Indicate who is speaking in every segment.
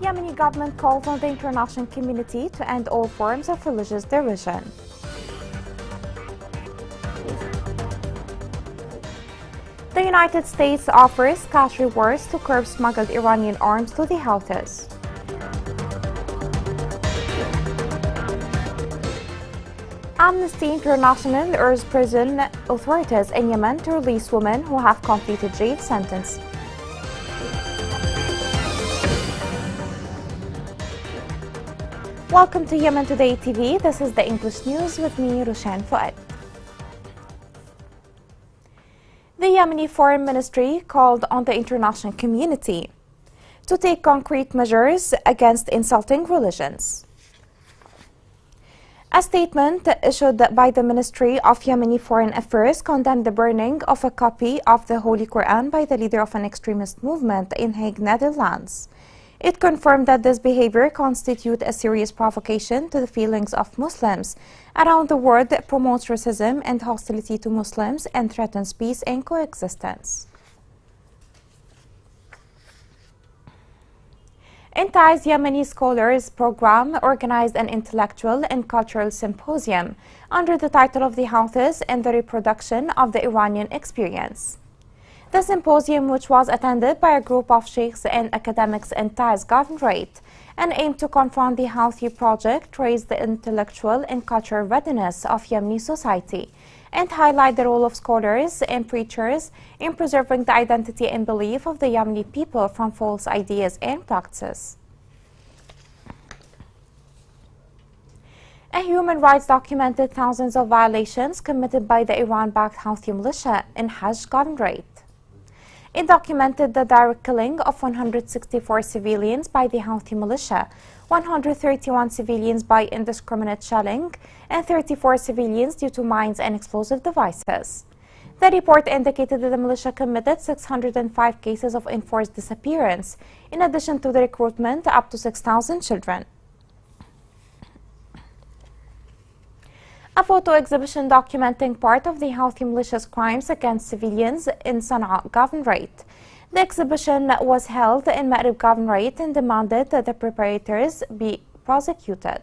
Speaker 1: Yemeni government calls on the international community to end all forms of religious derision. The United States offers cash rewards to curb smuggled Iranian arms to the Houthis. Amnesty International urges prison authorities in Yemen to release women who have completed jail sentence. Welcome to Yemen Today TV. This is the English news with me, Roshan Fuad. The Yemeni Foreign Ministry called on the international community to take concrete measures against insulting religions. A statement issued by the Ministry of Yemeni Foreign Affairs condemned the burning of a copy of the Holy Quran by the leader of an extremist movement in Hague, Netherlands. It confirmed that this behavior constitutes a serious provocation to the feelings of Muslims around the world, that promotes racism and hostility to Muslims and threatens peace and coexistence. Intai's Yemeni Scholars Program organized an intellectual and cultural symposium under the title of The Houthis and the Reproduction of the Iranian Experience. The symposium, which was attended by a group of sheikhs and academics in Taiz Governorate and aimed to confront the Houthi project, raised the intellectual and cultural readiness of Yemeni society and highlight the role of scholars and preachers in preserving the identity and belief of the Yemeni people from false ideas and practices. A human rights documented thousands of violations committed by the Iran-backed Houthi militia in Hajj Governorate. It documented the direct killing of 164 civilians by the Houthi militia, 131 civilians by indiscriminate shelling, and 34 civilians due to mines and explosive devices. The report indicated that the militia committed 605 cases of enforced disappearance, in addition to the recruitment up to 6,000 children. A photo exhibition documenting part of the Houthi militia's crimes against civilians in Sana'a Governorate. The exhibition was held in Ma'rib Governorate and demanded that the perpetrators be prosecuted.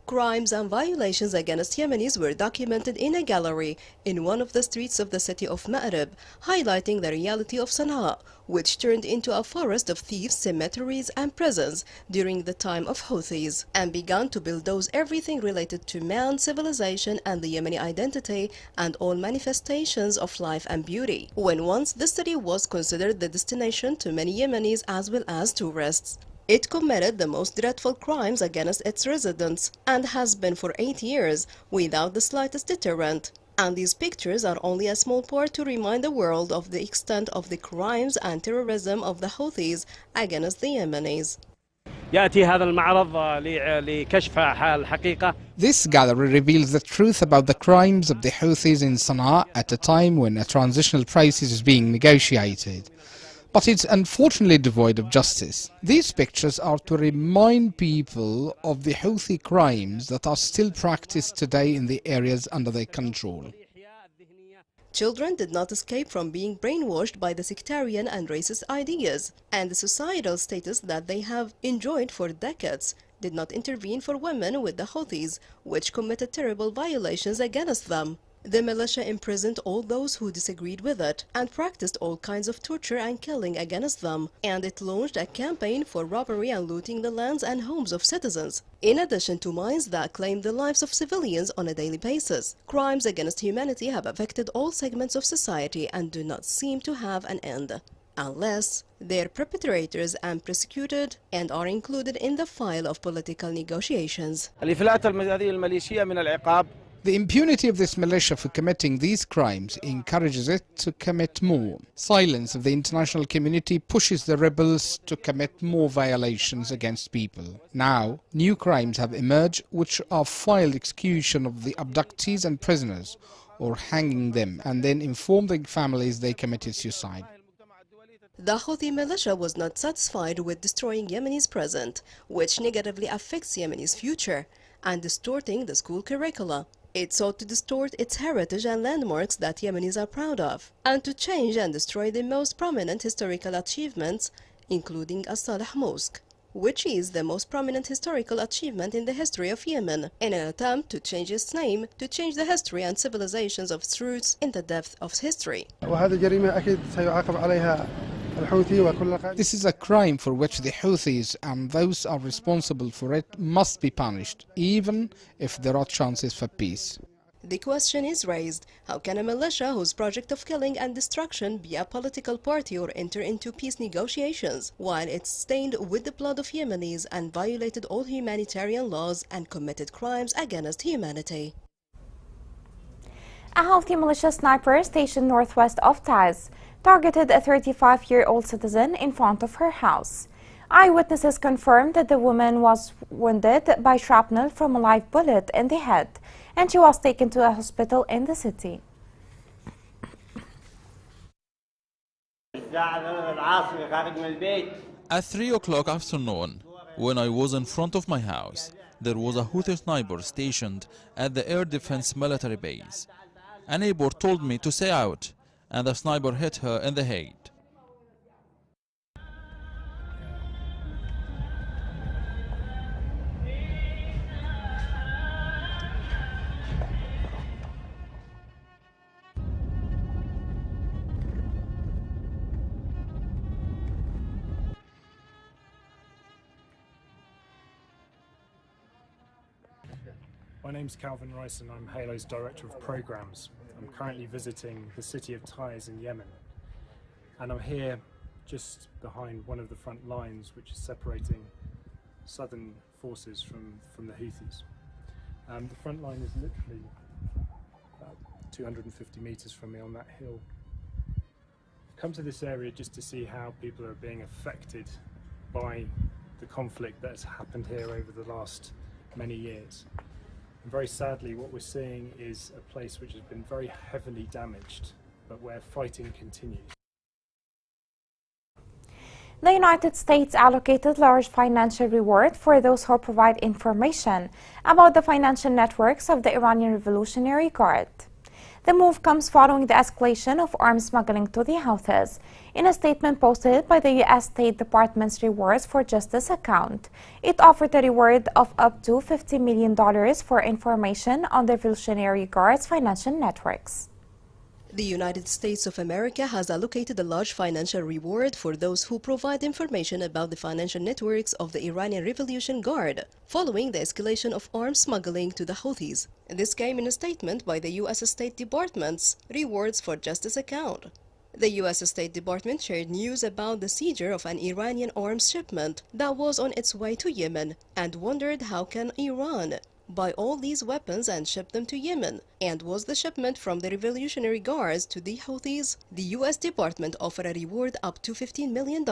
Speaker 2: Crimes and violations against Yemenis were documented in a gallery in one of the streets of the city of Ma'rib, highlighting the reality of Sana'a, which turned into a forest of thieves, cemeteries and prisons during the time of Houthis, and began to bulldoze everything related to man, civilization and the Yemeni identity and all manifestations of life and beauty, when once the city was considered the destination to many Yemenis as well as tourists. It committed the most dreadful crimes against its residents and has been for 8 years without the slightest deterrent. And these pictures are only a small part to remind the world of the extent of the crimes and terrorism of the Houthis against the Yemenis.
Speaker 3: This gallery reveals the truth about the crimes of the Houthis in Sana'a at a time when a transitional crisis is being negotiated. But it's unfortunately devoid of justice. These pictures are to remind people of the Houthi crimes that are still practiced today in the areas under their control.
Speaker 2: Children did not escape from being brainwashed by the sectarian and racist ideas, and the societal status that they have enjoyed for decades did not intervene for women with the Houthis, which committed terrible violations against them. The militia imprisoned all those who disagreed with it and practiced all kinds of torture and killing against them, and it launched a campaign for robbery and looting the lands and homes of citizens, in addition to mines that claimed the lives of civilians on a daily basis. Crimes against humanity have affected all segments of society and do not seem to have an end, unless their perpetrators are prosecuted and are included in the file of political negotiations.
Speaker 3: The impunity of this militia for committing these crimes encourages it to commit more. Silence of the international community pushes the rebels to commit more violations against people. Now, new crimes have emerged which are filed execution of the abductees and prisoners, or hanging them, and then inform the families they committed suicide.
Speaker 2: The Houthi militia was not satisfied with destroying Yemeni's present, which negatively affects Yemeni's future, and distorting the school curricula. It sought to distort its heritage and landmarks that Yemenis are proud of, and to change and destroy the most prominent historical achievements, including As-Saleh Mosque, which is the most prominent historical achievement in the history of Yemen, in an attempt to change its name, to change the history and civilizations of its roots in the depth of history.
Speaker 3: This is a crime for which the Houthis and those are responsible for it must be punished, even if there are chances for peace.
Speaker 2: The question is raised, how can a militia whose project of killing and destruction be a political party or enter into peace negotiations, while it's stained with the blood of Yemenis and violated all humanitarian laws and committed crimes against humanity?
Speaker 1: A Houthi militia sniper stationed northwest of Taiz targeted a 35-year-old citizen in front of her house. Eyewitnesses confirmed that the woman was wounded by shrapnel from a live bullet in the head, and she was taken to a hospital in the city.
Speaker 4: At 3 o'clock afternoon, when I was in front of my house, there was a Houthi sniper stationed at the air defense military base. A neighbor told me to stay out, and the sniper hit her in the head.
Speaker 5: My name's Calvin Rice and I'm Halo's Director of Programs. I'm currently visiting the city of Taiz in Yemen, and I'm here just behind one of the front lines which is separating southern forces from the Houthis. The front line is literally about 250 meters from me on that hill. I've come to this area just to see how people are being affected by the conflict that has happened here over the last many years. And very sadly, what we're seeing is a place which has been very heavily damaged, but where fighting continues.
Speaker 1: The United States allocated large financial reward for those who provide information about the financial networks of the Iranian Revolutionary Guard. The move comes following the escalation of arms smuggling to the Houthis. In a statement posted by the U.S. State Department's Rewards for Justice account, it offered a reward of up to $50 million for information on the Revolutionary Guard's financial networks.
Speaker 2: The United States of America has allocated a large financial reward for those who provide information about the financial networks of the Iranian Revolution Guard, following the escalation of arms smuggling to the Houthis. This came in a statement by the U.S. State Department's Rewards for Justice account. The U.S. State Department shared news about the seizure of an Iranian arms shipment that was on its way to Yemen and wondered how can Iran buy all these weapons and ship them to Yemen, and was the shipment from the Revolutionary Guards to the Houthis? The U.S. Department offered a reward up to $15 million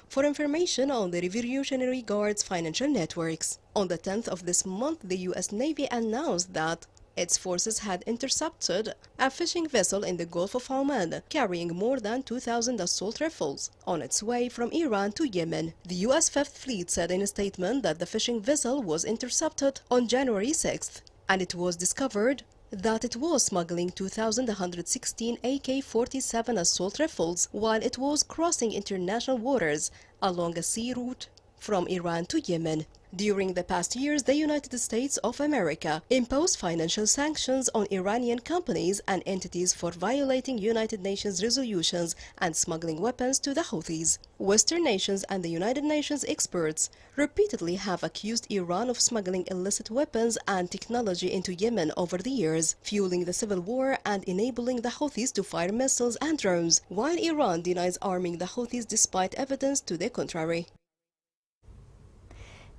Speaker 2: for information on the Revolutionary Guards' financial networks. On the 10th of this month, the U.S. Navy announced that its forces had intercepted a fishing vessel in the Gulf of Oman carrying more than 2,000 assault rifles on its way from Iran to Yemen. The U.S. Fifth Fleet said in a statement that the fishing vessel was intercepted on January 6th, and it was discovered that it was smuggling 2,116 AK-47 assault rifles while it was crossing international waters along a sea route from Iran to Yemen. During the past years, the United States of America imposed financial sanctions on Iranian companies and entities for violating United Nations resolutions and smuggling weapons to the Houthis. Western nations and the United Nations experts repeatedly have accused Iran of smuggling illicit weapons and technology into Yemen over the years, fueling the civil war and enabling the Houthis to fire missiles and drones, while Iran denies arming the Houthis despite evidence to the contrary.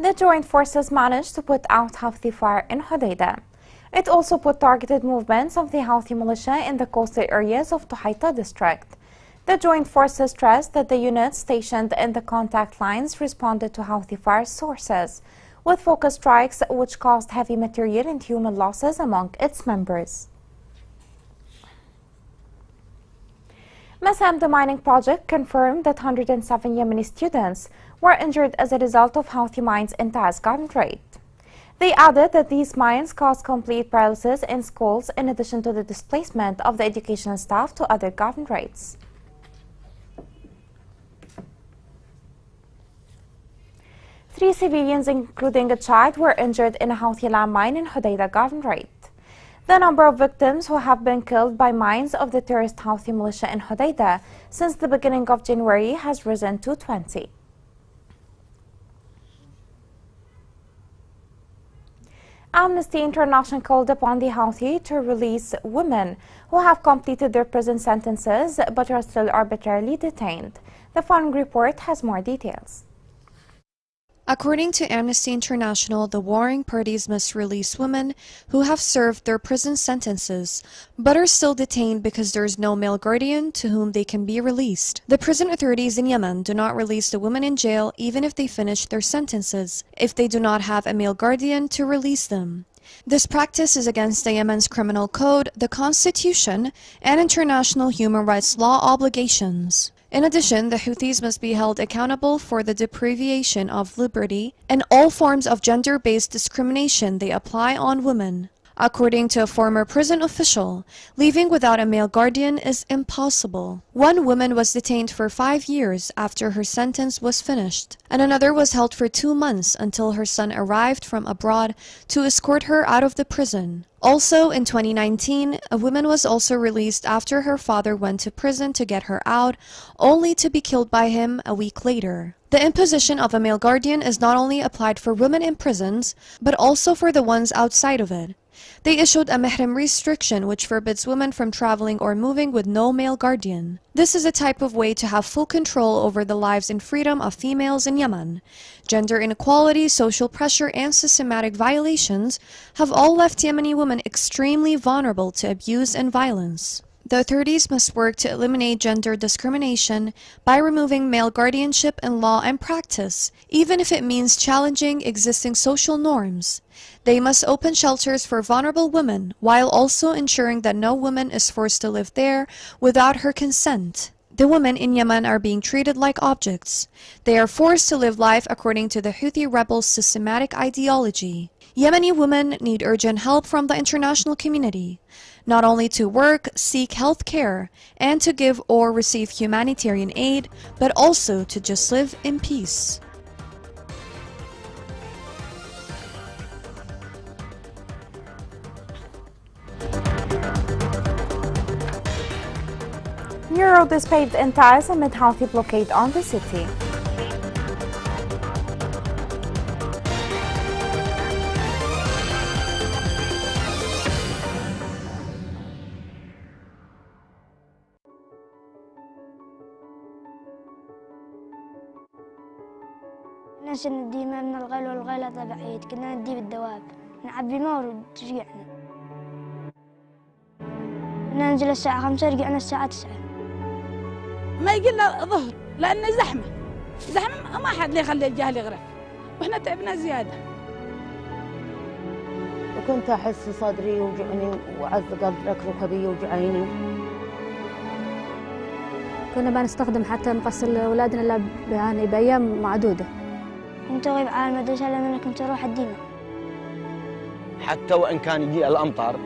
Speaker 1: The joint forces managed to put out Houthi fire in Hodeidah. It also put targeted movements of the Houthi militia in the coastal areas of Tuhaita district. The joint forces stressed that the units stationed in the contact lines responded to Houthi fire sources, with focused strikes which caused heavy material and human losses among its members. Masam, the mining project, confirmed that 107 Yemeni students were injured as a result of Houthi mines in Taiz gun raid. They added that these mines caused complete paralysis in schools in addition to the displacement of the educational staff to other governorates. Three civilians, including a child, were injured in a Houthi landmine in Hodeidah Governorate. The number of victims who have been killed by mines of the terrorist Houthi militia in Hodeidah since the beginning of January has risen to 20. Amnesty International called upon the Houthi to release women who have completed their prison sentences but are still arbitrarily detained. The following report has more details.
Speaker 6: According to Amnesty International, the warring parties must release women who have served their prison sentences but are still detained because there is no male guardian to whom they can be released. The prison authorities in Yemen do not release the women in jail even if they finish their sentences, if they do not have a male guardian to release them. This practice is against the Yemen's criminal code, the constitution, and international human rights law obligations. In addition, the Houthis must be held accountable for the deprivation of liberty and all forms of gender-based discrimination they apply on women. According to a former prison official, leaving without a male guardian is impossible. One woman was detained for 5 years after her sentence was finished, and another was held for 2 months until her son arrived from abroad to escort her out of the prison. Also, in 2019, a woman was also released after her father went to prison to get her out, only to be killed by him a week later. The imposition of a male guardian is not only applied for women in prisons, but also for the ones outside of it. They issued a mahram restriction which forbids women from traveling or moving with no male guardian. This is a type of way to have full control over the lives and freedom of females in Yemen. Gender inequality, social pressure, and systematic violations have all left Yemeni women extremely vulnerable to abuse and violence. The authorities must work to eliminate gender discrimination by removing male guardianship in law and practice, even if it means challenging existing social norms. They must open shelters for vulnerable women, while also ensuring that no woman is forced to live there without her consent. The women in Yemen are being treated like objects. They are forced to live life according to the Houthi rebels' systematic ideology. Yemeni women need urgent help from the international community, not only to work, seek health care, and to give or receive humanitarian aid, but also to just live in peace.
Speaker 1: New road is paved in Taiz amid Houthi blockade on the city.
Speaker 7: ننشر ندي ماء من الغيل والغيل بعيد، كنا ندي بالدواب نعبي ماء ورجعنا. كنا ننزل الساعة 5 رجعنا الساعة 9.
Speaker 8: ما يجينا ظهر لأن زحمة ما حد لي يخلي الجهل يغرق وإحنا تعبنا زيادة.
Speaker 9: وكنت أحس صدري يوجعني وعز قدرك ركبي يوجعيني.
Speaker 10: كنا بنستخدم حتى نغسل أولادنا يعني بأيام معدودة.
Speaker 7: كنت أغيب على المدرسة لأن أنا كنت أروح الديمة.
Speaker 11: حتى وإن كان يجي الأمطار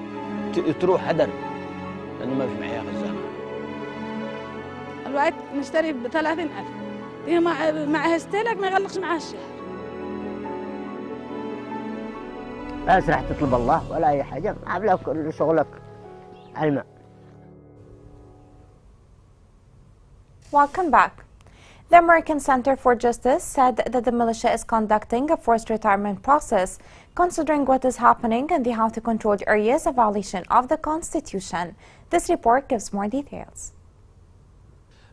Speaker 11: تروح هدر لأنه ما في معي غزالة.
Speaker 8: الوقت نشتري ب30,000 دي معها استهلاك ما يغلقش معها الشهر.
Speaker 9: بس راح تطلب الله ولا أي حاجة، عاملة كل شغلك على الماء.
Speaker 1: Welcome back. The American Center for Justice said that the militia is conducting a forced retirement process, considering what is happening in the Houthi-controlled areas, a violation of the Constitution. This report gives more details.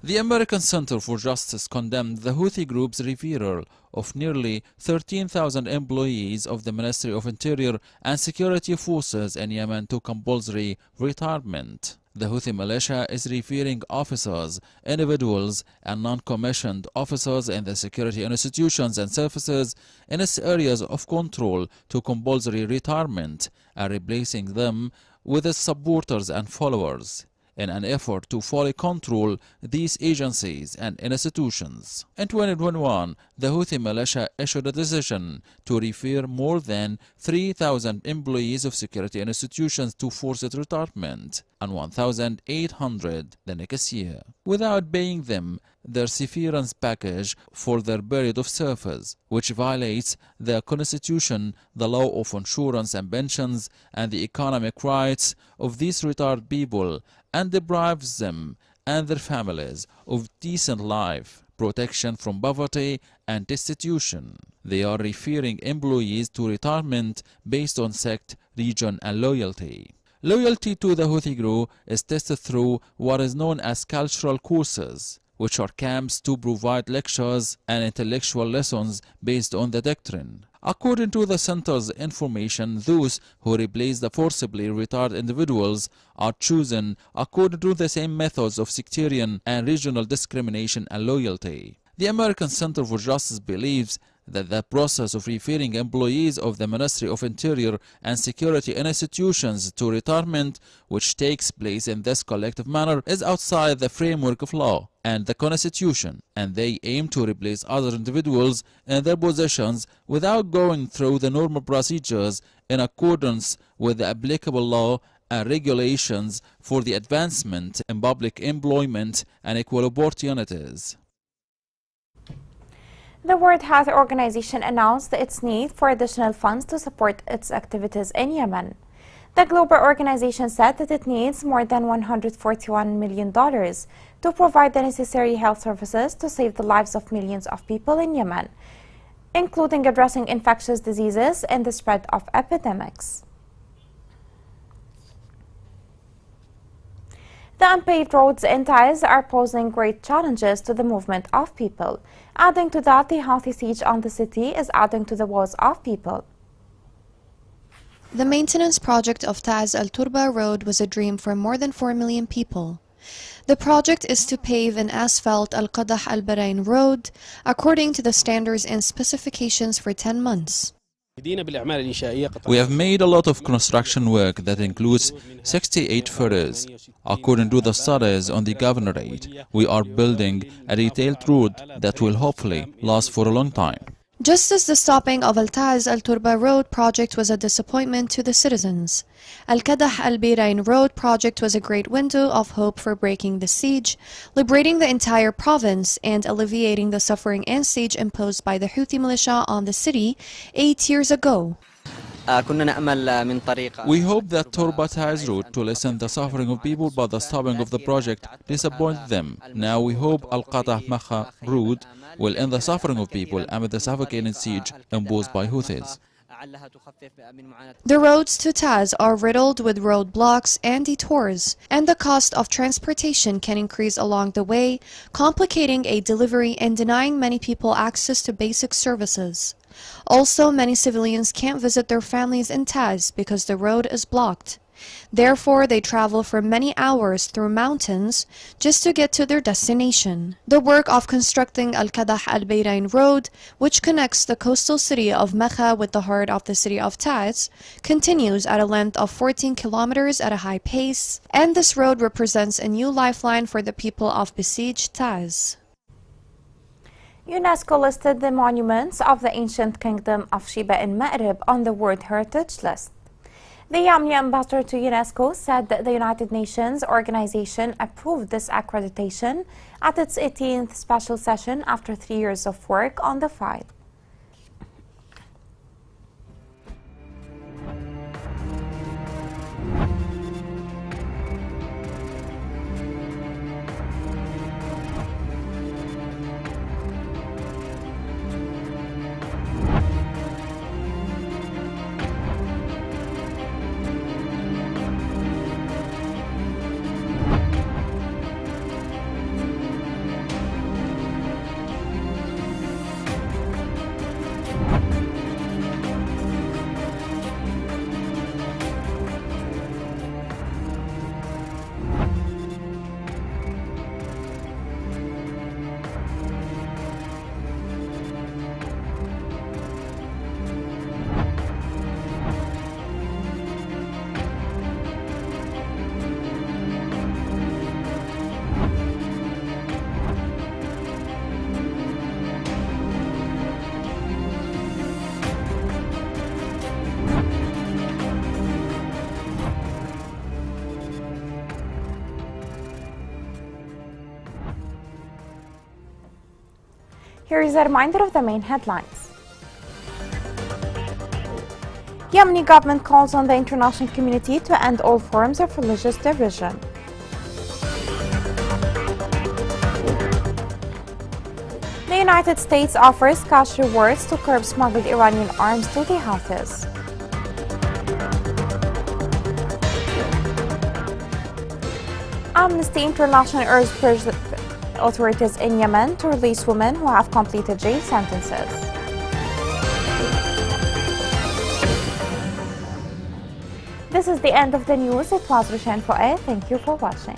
Speaker 4: The American Center for Justice condemned the Houthi group's referral of nearly 13,000 employees of the Ministry of Interior and Security Forces in Yemen to compulsory retirement. The Houthi militia is referring officers, individuals, and non-commissioned officers in the security institutions and services in its areas of control to compulsory retirement and replacing them with its supporters and followers. in an effort to fully control these agencies and institutions. In 2021, the Houthi militia issued a decision to refer more than 3,000 employees of security institutions to forced retirement and 1,800 the next year, without paying them their severance package for their period of service, which violates the Constitution, the law of insurance and pensions, and the economic rights of these retired people, and deprives them and their families of decent life, protection from poverty and destitution. They are referring employees to retirement based on sect, region, and loyalty. Loyalty to the Houthi group is tested through what is known as cultural courses, which are camps to provide lectures and intellectual lessons based on the doctrine. According to the center's information, those who replace the forcibly retired individuals are chosen according to the same methods of sectarian and regional discrimination and loyalty. The American Center for Justice believes that the process of referring employees of the Ministry of Interior and Security institutions to retirement, which takes place in this collective manner, is outside the framework of law and the Constitution, and they aim to replace other individuals in their positions without going through the normal procedures in accordance with the applicable law and regulations for the advancement in public employment and equal opportunities.
Speaker 1: The World Health Organization announced its need for additional funds to support its activities in Yemen. The global organization said that it needs more than $141 million to provide the necessary health services to save the lives of millions of people in Yemen, including addressing infectious diseases and the spread of epidemics. The unpaved roads in Taiz are posing great challenges to the movement of people. Adding to that, the Houthi siege on the city is adding to the woes of people.
Speaker 6: The maintenance project of Taiz Al Turba Road was a dream for more than 4 million people. The project is to pave and asphalt Al Qadah Al Barain Road according to the standards and specifications for 10 months.
Speaker 4: We have made a lot of construction work that includes 68 ferries. According to the studies on the governorate, we are building a detailed route that will hopefully last for a long time.
Speaker 6: Just as the stopping of Al Taiz Al Turba Road project was a disappointment to the citizens, Al Qadah Al Barain Road project was a great window of hope for breaking the siege, liberating the entire province, and alleviating the suffering and siege imposed by the Houthi militia on the city 8 years ago.
Speaker 4: We hope that Turba Taiz route to lessen the suffering of people, but the stopping of the project disappointed them. Now we hope Al Qadah Makha route will end the suffering of people amid the suffocating siege imposed by Houthis.
Speaker 6: The roads to Taiz are riddled with roadblocks and detours, and the cost of transportation can increase along the way, complicating a delivery and denying many people access to basic services. Also, many civilians can't visit their families in Taiz because the road is blocked. Therefore, they travel for many hours through mountains just to get to their destination. The work of constructing Al Qadah Al Barain Road, which connects the coastal city of Makha with the heart of the city of Taiz, continues at a length of 14 kilometers at a high pace, and this road represents a new lifeline for the people of besieged Taiz.
Speaker 1: UNESCO listed the monuments of the ancient kingdom of Sheba in Ma'rib on the World Heritage List. The Yemeni ambassador to UNESCO said that the United Nations organization approved this accreditation at its 18th special session after 3 years of work on the file. Here is a reminder of the main headlines. Yemeni government calls on the international community to end all forms of religious division. The United States offers cash rewards to curb smuggled Iranian arms to the Houthis. Amnesty International urged authorities in Yemen to release women who have completed jail sentences. This is the end of the news. It was Roshan Fouad. Thank you for watching.